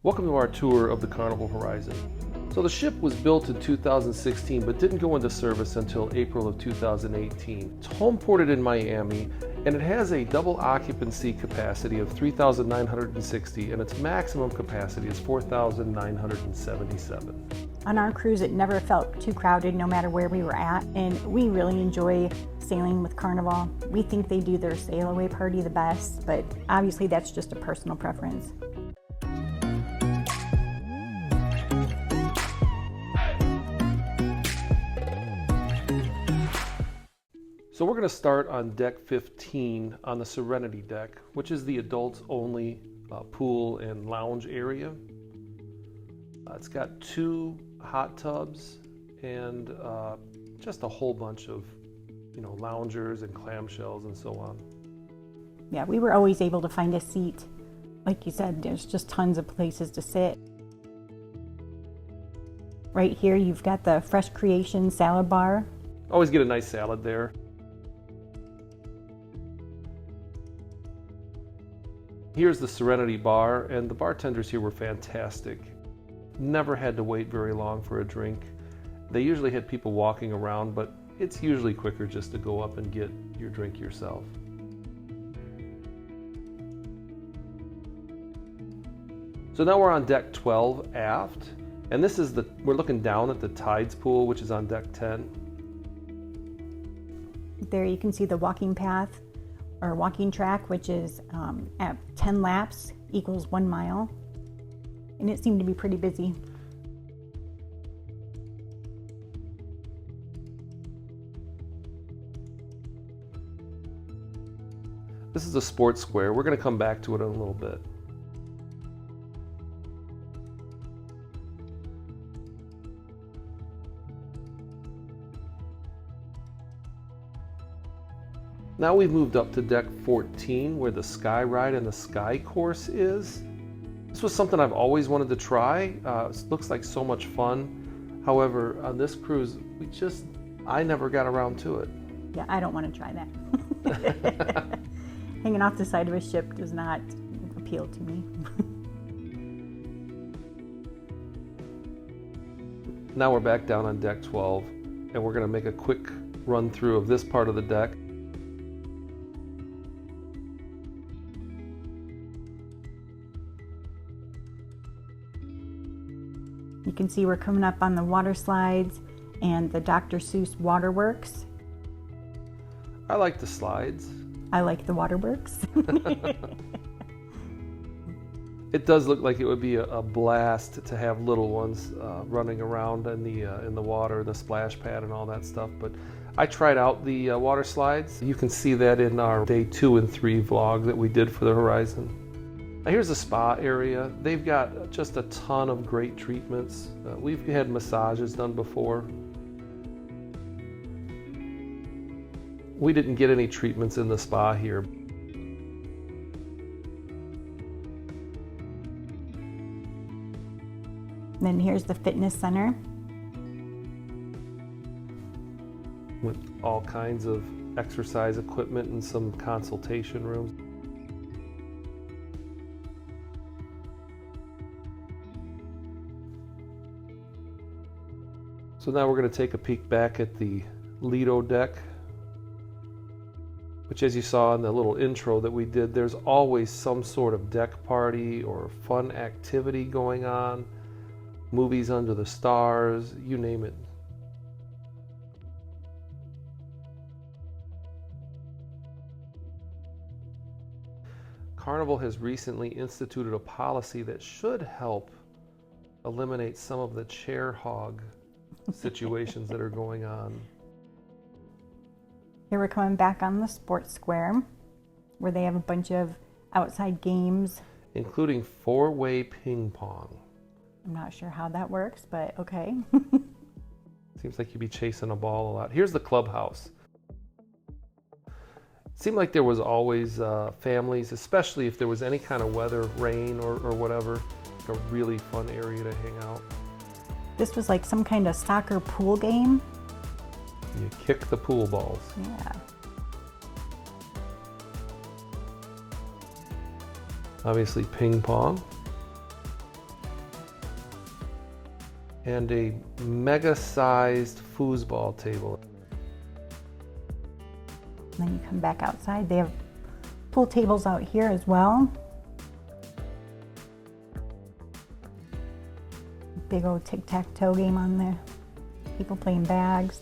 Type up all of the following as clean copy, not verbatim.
Welcome to our tour of the Carnival Horizon. So the ship was built in 2016 but didn't go into service until April of 2018. It's home ported in Miami and it has a double occupancy capacity of 3,960 and its maximum capacity is 4,977. On our cruise, it never felt too crowded no matter where we were at, and we really enjoy sailing with Carnival. We think they do their sail away party the best, but obviously that's just a personal preference. So we're going to start on deck 15 on the Serenity deck, which is the adults only pool and lounge area. It's got 2 hot tubs and just a whole bunch of, loungers and clamshells and so on. Yeah, we were always able to find a seat. Like you said, there's just tons of places to sit. Right here, you've got the Fresh Creation salad bar. Always get a nice salad there. Here's the Serenity bar, and the bartenders here were fantastic. Never had to wait very long for a drink. They usually had people walking around, but it's usually quicker just to go up and get your drink yourself. So now we're on deck 12 aft, and we're looking down at the Tides pool, which is on deck 10. There you can see the walking path or walking track, which is at 10 laps equals 1 mile. And it seemed to be pretty busy. This is a sports square. We're going to come back to it in a little bit. Now we've moved up to deck 14 where the Sky Ride and the Sky Course is. This was something I've always wanted to try. It looks like so much fun. However, on this cruise, I never got around to it. Yeah, I don't want to try that. Hanging off the side of a ship does not appeal to me. Now we're back down on deck 12 and we're going to make a quick run through of this part of the deck. You can see we're coming up on the water slides and the Dr. Seuss waterworks. I like the slides. I like the waterworks. It does look like it would be a blast to have little ones running around in the water, the splash pad and all that stuff. But I tried out the water slides. You can see that in our day 2 and 3 vlog that we did for the Horizon. Now here's the spa area. They've got just a ton of great treatments. We've had massages done before. We didn't get any treatments in the spa here. Then here's the fitness center. With all kinds of exercise equipment and some consultation rooms. So now we're going to take a peek back at the Lido deck, which, as you saw in the little intro that we did, there's always some sort of deck party or fun activity going on, movies under the stars, you name it. Carnival has recently instituted a policy that should help eliminate some of the chair hog situations that are going on. Here we're coming back on the sports square where they have a bunch of outside games. Including 4-way ping pong. I'm not sure how that works, but okay. Seems like you'd be chasing a ball a lot. Here's the clubhouse. It seemed like there was always families, especially if there was any kind of weather, rain or whatever. A really fun area to hang out. This was like some kind of soccer pool game. You kick the pool balls. Yeah. Obviously ping pong. and a mega-sized foosball table. And then you come back outside. They have pool tables out here as well. Big old tic-tac-toe game on there. People playing bags.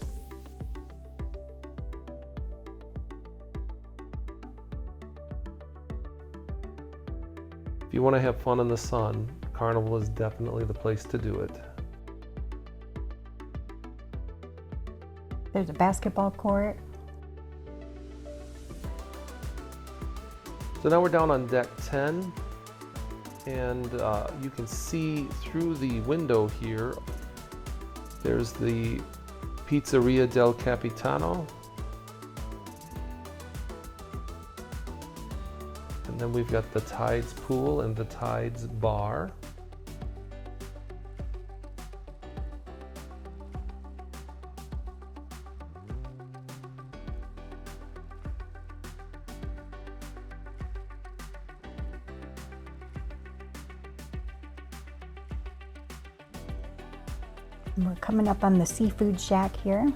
If you want to have fun in the sun, Carnival is definitely the place to do it. There's a basketball court. So now we're down on deck 10, and you can see through the window here, there's the Pizzeria del Capitano. And then we've got the Tides pool and the Tides bar. And we're coming up on the seafood shack here.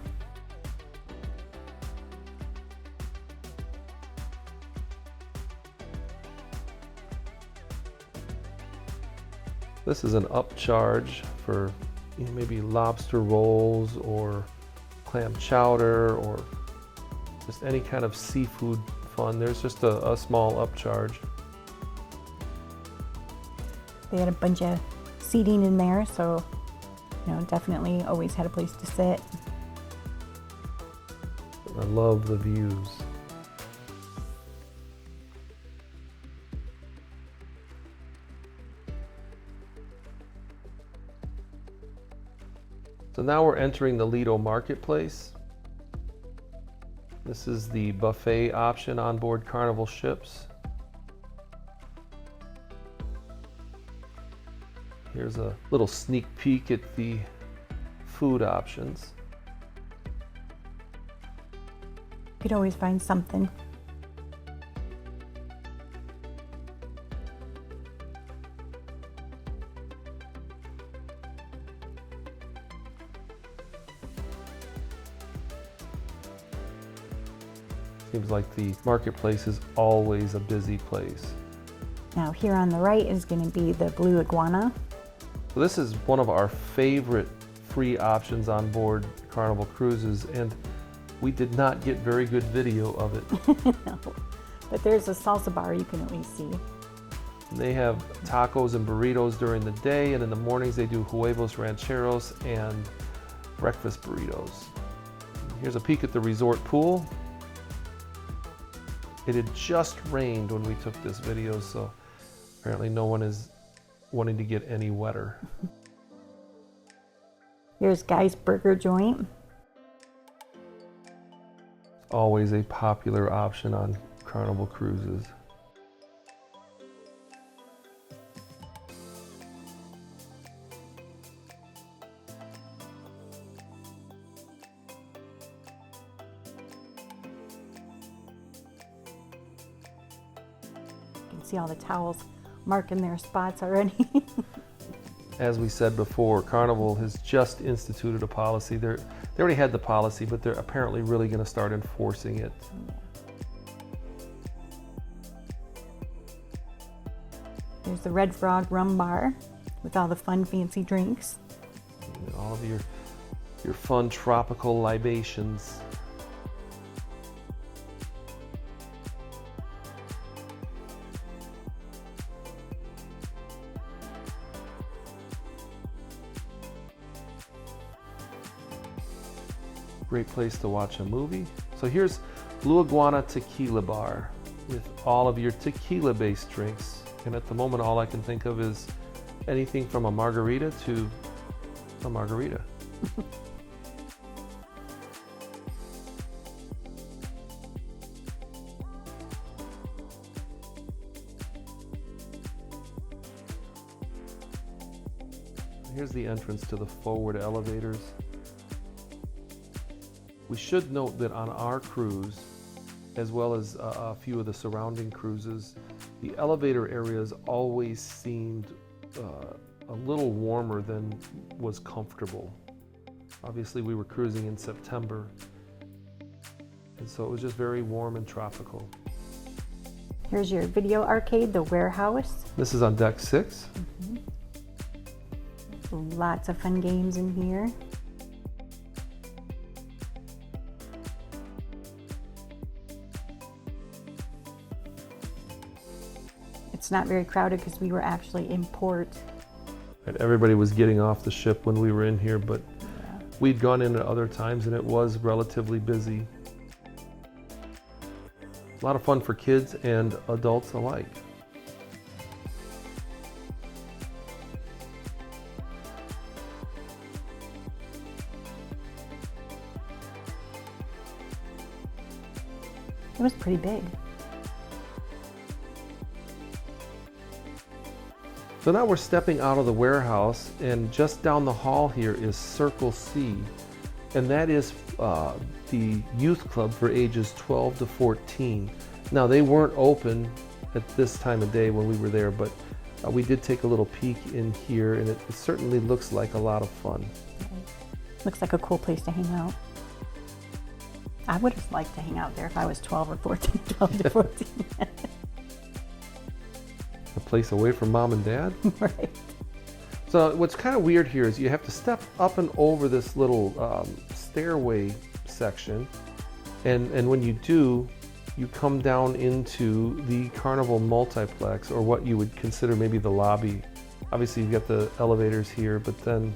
This is an upcharge for maybe lobster rolls or clam chowder or just any kind of seafood fun. There's just a small upcharge. They had a bunch of seating in there, so definitely always had a place to sit. I love the views. So now we're entering the Lido Marketplace. This is the buffet option on board Carnival ships. Here's a little sneak peek at the food options. You could always find something. Seems like the marketplace is always a busy place. Now here on the right is going to be the Blue Iguana. So this is one of our favorite free options on board Carnival Cruises, and we did not get very good video of it. No, but there's a salsa bar you can at least see. They have tacos and burritos during the day, and in the mornings they do huevos rancheros and breakfast burritos. Here's a peek at the resort pool. It had just rained when we took this video, so apparently no one is wanting to get any wetter. Here's Guy's Burger Joint. Always a popular option on Carnival Cruises. You can see all the towels marking their spots already. As we said before, Carnival has just instituted a policy. They already had the policy, but they're apparently really going to start enforcing it. There's the Red Frog Rum Bar with all the fun, fancy drinks. And all of your fun tropical libations. Great place to watch a movie. So here's Blue Iguana Tequila Bar with all of your tequila-based drinks. And at the moment, all I can think of is anything from a margarita to a margarita. Here's the entrance to the forward elevators. We should note that on our cruise, as well as a few of the surrounding cruises, the elevator areas always seemed a little warmer than was comfortable. Obviously we were cruising in September, and so it was just very warm and tropical. Here's your video arcade, the warehouse. This is on deck 6. Lots of fun games in here. It's not very crowded because we were actually in port. And everybody was getting off the ship when we were in here, but we'd gone in at other times and it was relatively busy. A lot of fun for kids and adults alike. It was pretty big. So now we're stepping out of the warehouse, and just down the hall here is Circle C, and that is the youth club for ages 12 to 14. Now they weren't open at this time of day when we were there, but we did take a little peek in here, and it certainly looks like a lot of fun. Looks like a cool place to hang out. I would have liked to hang out there if I was 12 or 14, 12 to 14. A place away from mom and dad? Right. So what's kind of weird here is you have to step up and over this little stairway section, and when you do, you come down into the Carnival multiplex, or what you would consider maybe the lobby. Obviously you've got the elevators here, but then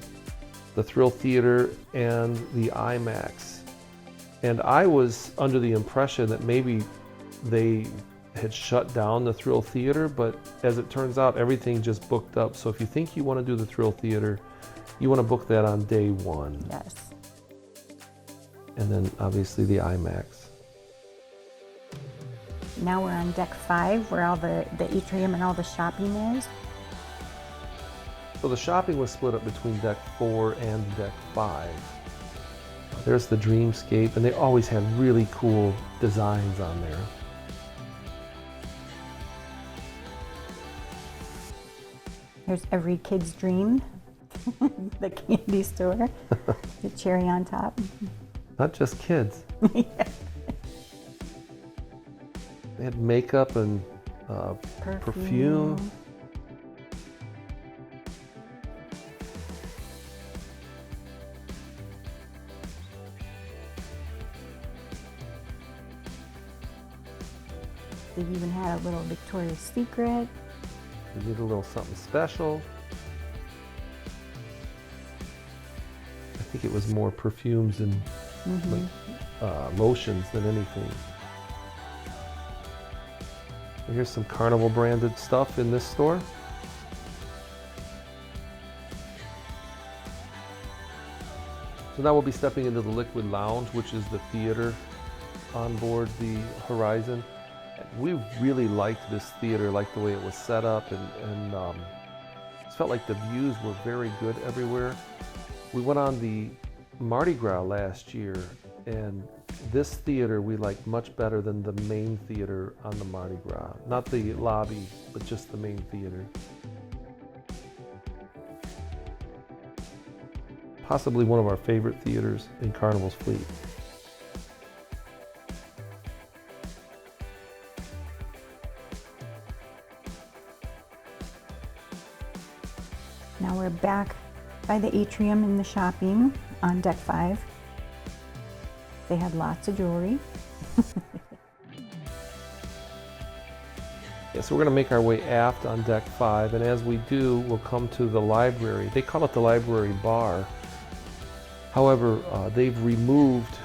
the Thrill Theater and the IMAX. And I was under the impression that maybe they had shut down the Thrill Theater, but as it turns out, everything just booked up. So if you think you want to do the Thrill Theater, you want to book that on day 1. Yes. And then obviously the IMAX. Now we're on deck 5, where all the atrium and all the shopping is. So the shopping was split up between deck 4 and deck 5. There's the Dreamscape, and they always have really cool designs on there. Here's every kid's dream, the candy store, the cherry on top. Not just kids. Yeah. They had makeup and perfume. They even had a little Victoria's Secret. You need a little something special. I think it was more perfumes and lotions than anything. And here's some Carnival branded stuff in this store. So now we'll be stepping into the Liquid Lounge, which is the theater on board the Horizon. We really liked this theater, liked the way it was set up, and it felt like the views were very good everywhere. We went on the Mardi Gras last year, and this theater we liked much better than the main theater on the Mardi Gras. Not the lobby, but just the main theater. Possibly one of our favorite theaters in Carnival's fleet. Now we're back by the atrium in the shopping on deck 5. They had lots of jewelry. Yeah, so we're going to make our way aft on deck 5, and as we do, we'll come to the library. They call it the library bar. However, they've removed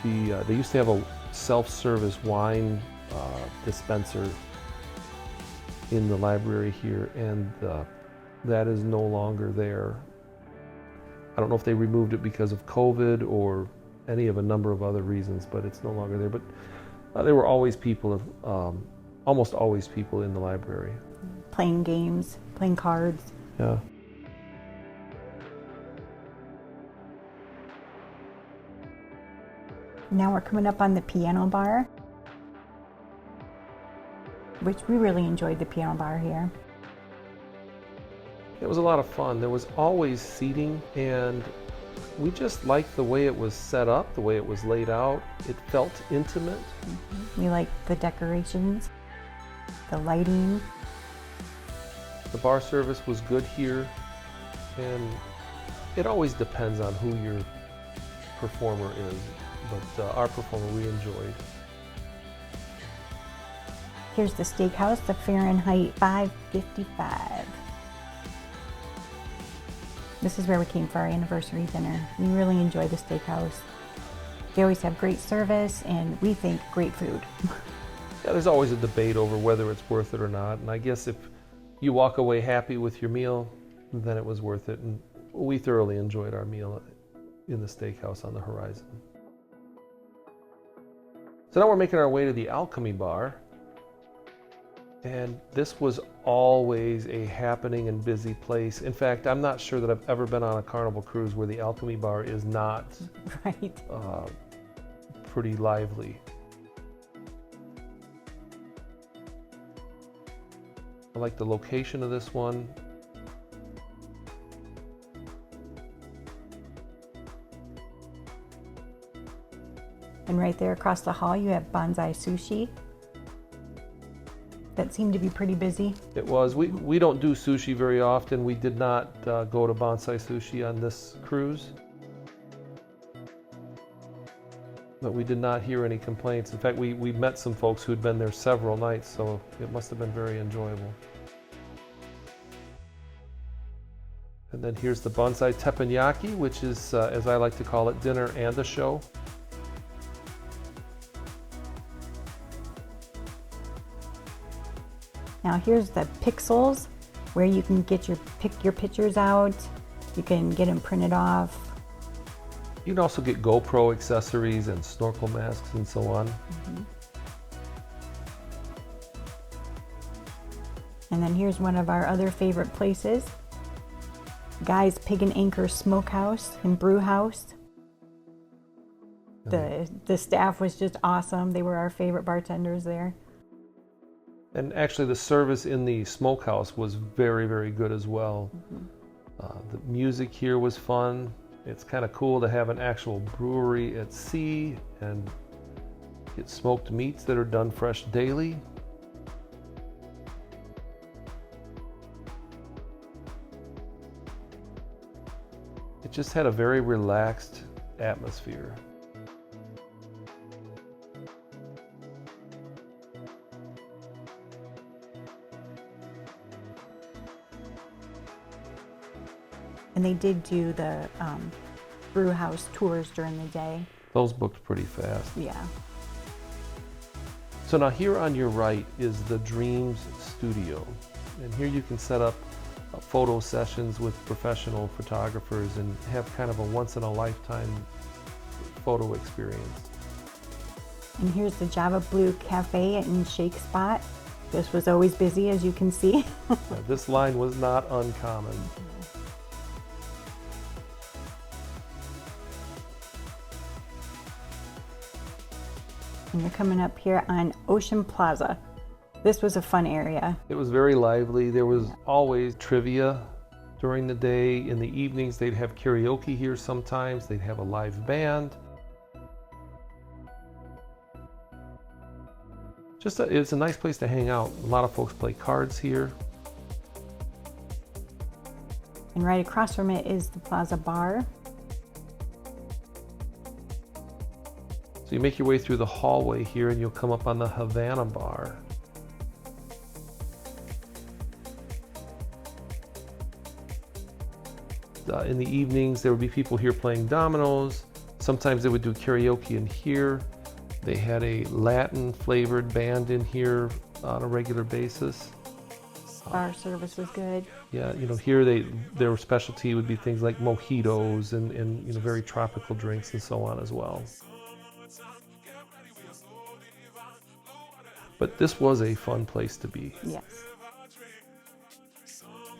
they used to have a self-service wine dispenser in the library here, and that is no longer there. I don't know if they removed it because of COVID or any of a number of other reasons, but it's no longer there. But there were always people, almost always people in the library. Playing games, playing cards. Yeah. Now we're coming up on the piano bar, which we really enjoyed the piano bar here. It was a lot of fun. There was always seating, and we just liked the way it was set up, the way it was laid out. It felt intimate. We liked the decorations, the lighting. The bar service was good here, and it always depends on who your performer is, but our performer we enjoyed. Here's the steakhouse, the Fahrenheit 555. This is where we came for our anniversary dinner. We really enjoy the steakhouse. They always have great service, and we think great food. Yeah, there's always a debate over whether it's worth it or not, and I guess if you walk away happy with your meal, then it was worth it, and we thoroughly enjoyed our meal in the steakhouse on the Horizon. So now we're making our way to the Alchemy Bar, and this was always a happening and busy place. In fact, I'm not sure that I've ever been on a Carnival cruise where the Alchemy Bar is not Right. Pretty lively. I like the location of this one. And right there across the hall, you have Bonsai Sushi. That seemed to be pretty busy. It was. We don't do sushi very often. We did not go to Bonsai Sushi on this cruise. But we did not hear any complaints. In fact, we met some folks who'd been there several nights, so it must have been very enjoyable. And then here's the Bonsai Teppanyaki, which is, as I like to call it, dinner and a show. Now here's the Pixels, where you can get pick your pictures out. You can get them printed off. You can also get GoPro accessories and snorkel masks and so on. And then here's one of our other favorite places, Guy's Pig and Anchor Smokehouse and Brew House. The staff was just awesome. They were our favorite bartenders there. And actually the service in the smokehouse was very, very good as well. The music here was fun. It's kind of cool to have an actual brewery at sea and get smoked meats that are done fresh daily. It just had a very relaxed atmosphere. And they did do the brew house tours during the day. Those booked pretty fast. Yeah. So now here on your right is the Dreams Studio. And here you can set up photo sessions with professional photographers and have kind of a once-in-a-lifetime photo experience. And here's the Java Blue Cafe and Shake Spot. This was always busy, as you can see. This line was not uncommon. And you're coming up here on Ocean Plaza. This was a fun area. It was very lively. There was always trivia during the day. In the evenings, they'd have karaoke here sometimes. They'd have a live band. It's a nice place to hang out. A lot of folks play cards here. And right across from it is the Plaza Bar. So you make your way through the hallway here and you'll come up on the Havana Bar. In the evenings, there would be people here playing dominoes. Sometimes they would do karaoke in here. They had a Latin flavored band in here on a regular basis. Bar service was good. Yeah, here their specialty would be things like mojitos and very tropical drinks and so on as well. But this was a fun place to be. Yes.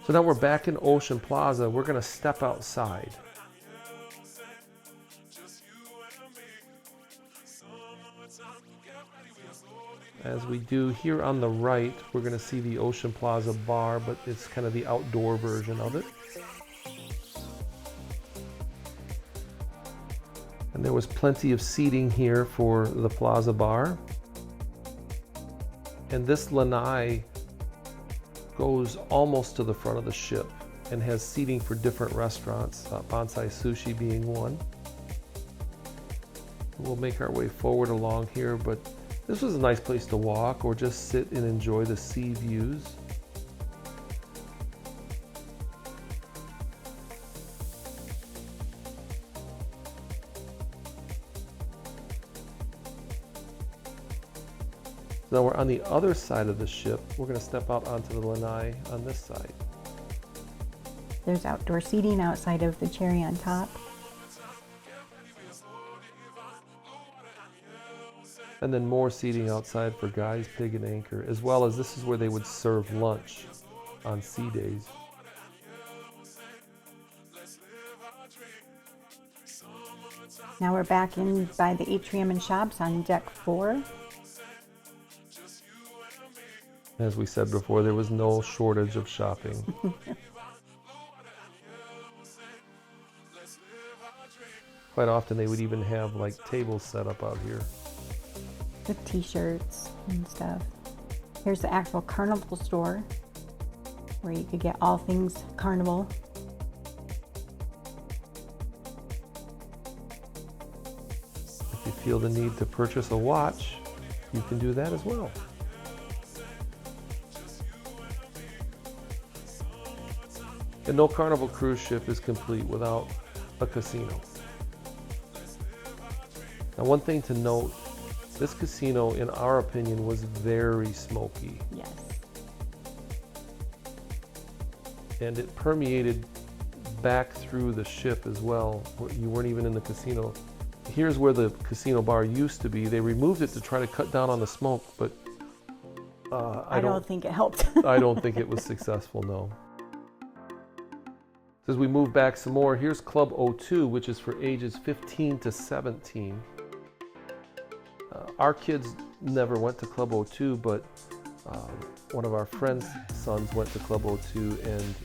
So now we're back in Ocean Plaza. We're going to step outside. As we do here on the right, we're going to see the Ocean Plaza bar, but it's kind of the outdoor version of it. And there was plenty of seating here for the Plaza bar. And this lanai goes almost to the front of the ship and has seating for different restaurants, Bonsai Sushi being one. We'll make our way forward along here, but this was a nice place to walk or just sit and enjoy the sea views. Now we're on the other side of the ship. We're going to step out onto the lanai on this side. There's outdoor seating outside of the cherry on top. And then more seating outside for Guys, Pig, and Anchor, as well as this is where they would serve lunch on sea days. Now we're back in by the atrium and shops on deck 4. As we said before, there was no shortage of shopping. Quite often they would even have like tables set up out here. With t-shirts and stuff. Here's the actual Carnival store where you could get all things Carnival. If you feel the need to purchase a watch, you can do that as well. And no Carnival cruise ship is complete without a casino. Now, one thing to note, this casino, in our opinion, was very smoky. Yes. And it permeated back through the ship as well. You weren't even in the casino. Here's where the casino bar used to be. They removed it to try to cut down on the smoke, but I don't think it helped. I don't think it was successful, no. As we move back some more, here's Club 02, which is for ages 15 to 17. Our kids never went to Club 02, but one of our friends' sons went to Club 02 and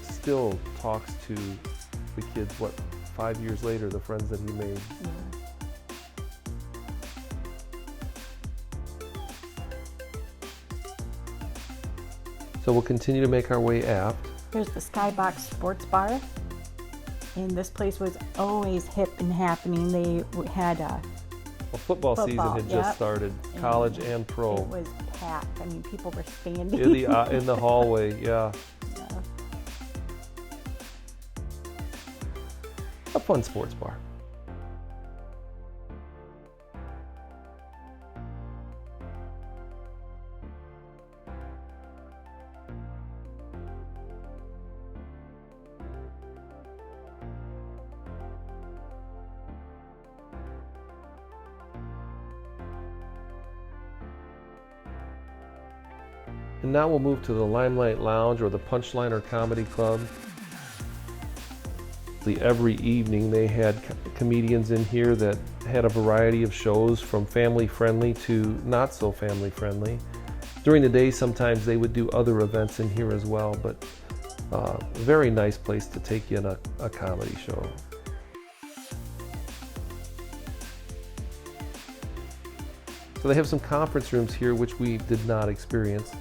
still talks to the kids, 5 years later, the friends that he made. So we'll continue to make our way aft. Here's the Skybox Sports Bar. And this place was always hip and happening. They had football season had just started, college and pro. It was packed. I mean, people were standing in the hallway, yeah. A fun sports bar. And now we'll move to the Limelight Lounge or the Punchliner Comedy Club. Every evening they had comedians in here that had a variety of shows from family friendly to not so family friendly. During the day sometimes they would do other events in here as well, but very nice place to take you in a comedy show. So they have some conference rooms here which we did not experience.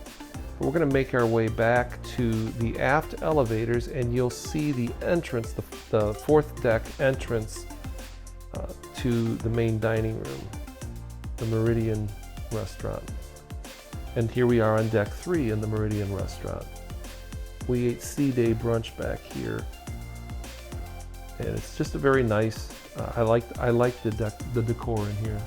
We're going to make our way back to the aft elevators and you'll see the entrance, the fourth deck entrance to the main dining room, the Meridian restaurant. And here we are on deck 3 in the Meridian restaurant. We ate sea day brunch back here. And it's just a very nice, I like the decor in here.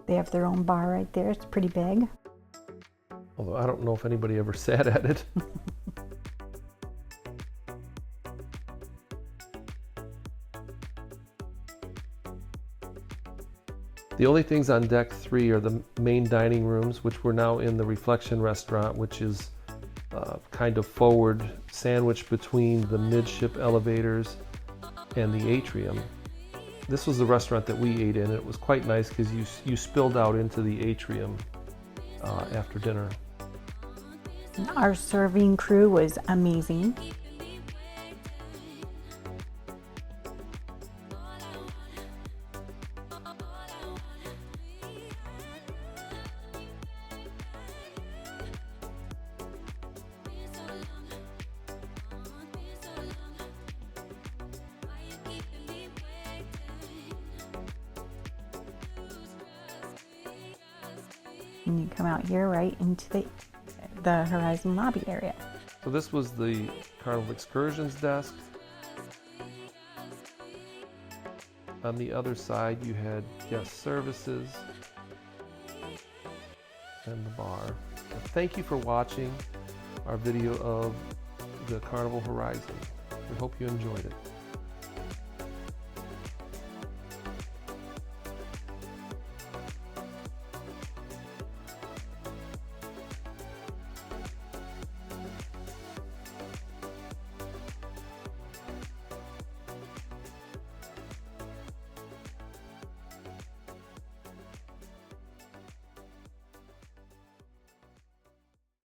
They have their own bar right there. It's pretty big. Although I don't know if anybody ever sat at it. The only things on deck 3 are the main dining rooms, which we're now in the Reflection restaurant, which is kind of forward, sandwiched between the midship elevators and the atrium. This was the restaurant that we ate in. It was quite nice because you spilled out into the atrium after dinner. Our serving crew was amazing. And you come out here right into the Horizon lobby area. So this was the Carnival Excursions desk. On the other side you had guest services and the bar. So thank you for watching our video of the Carnival Horizon. We hope you enjoyed it.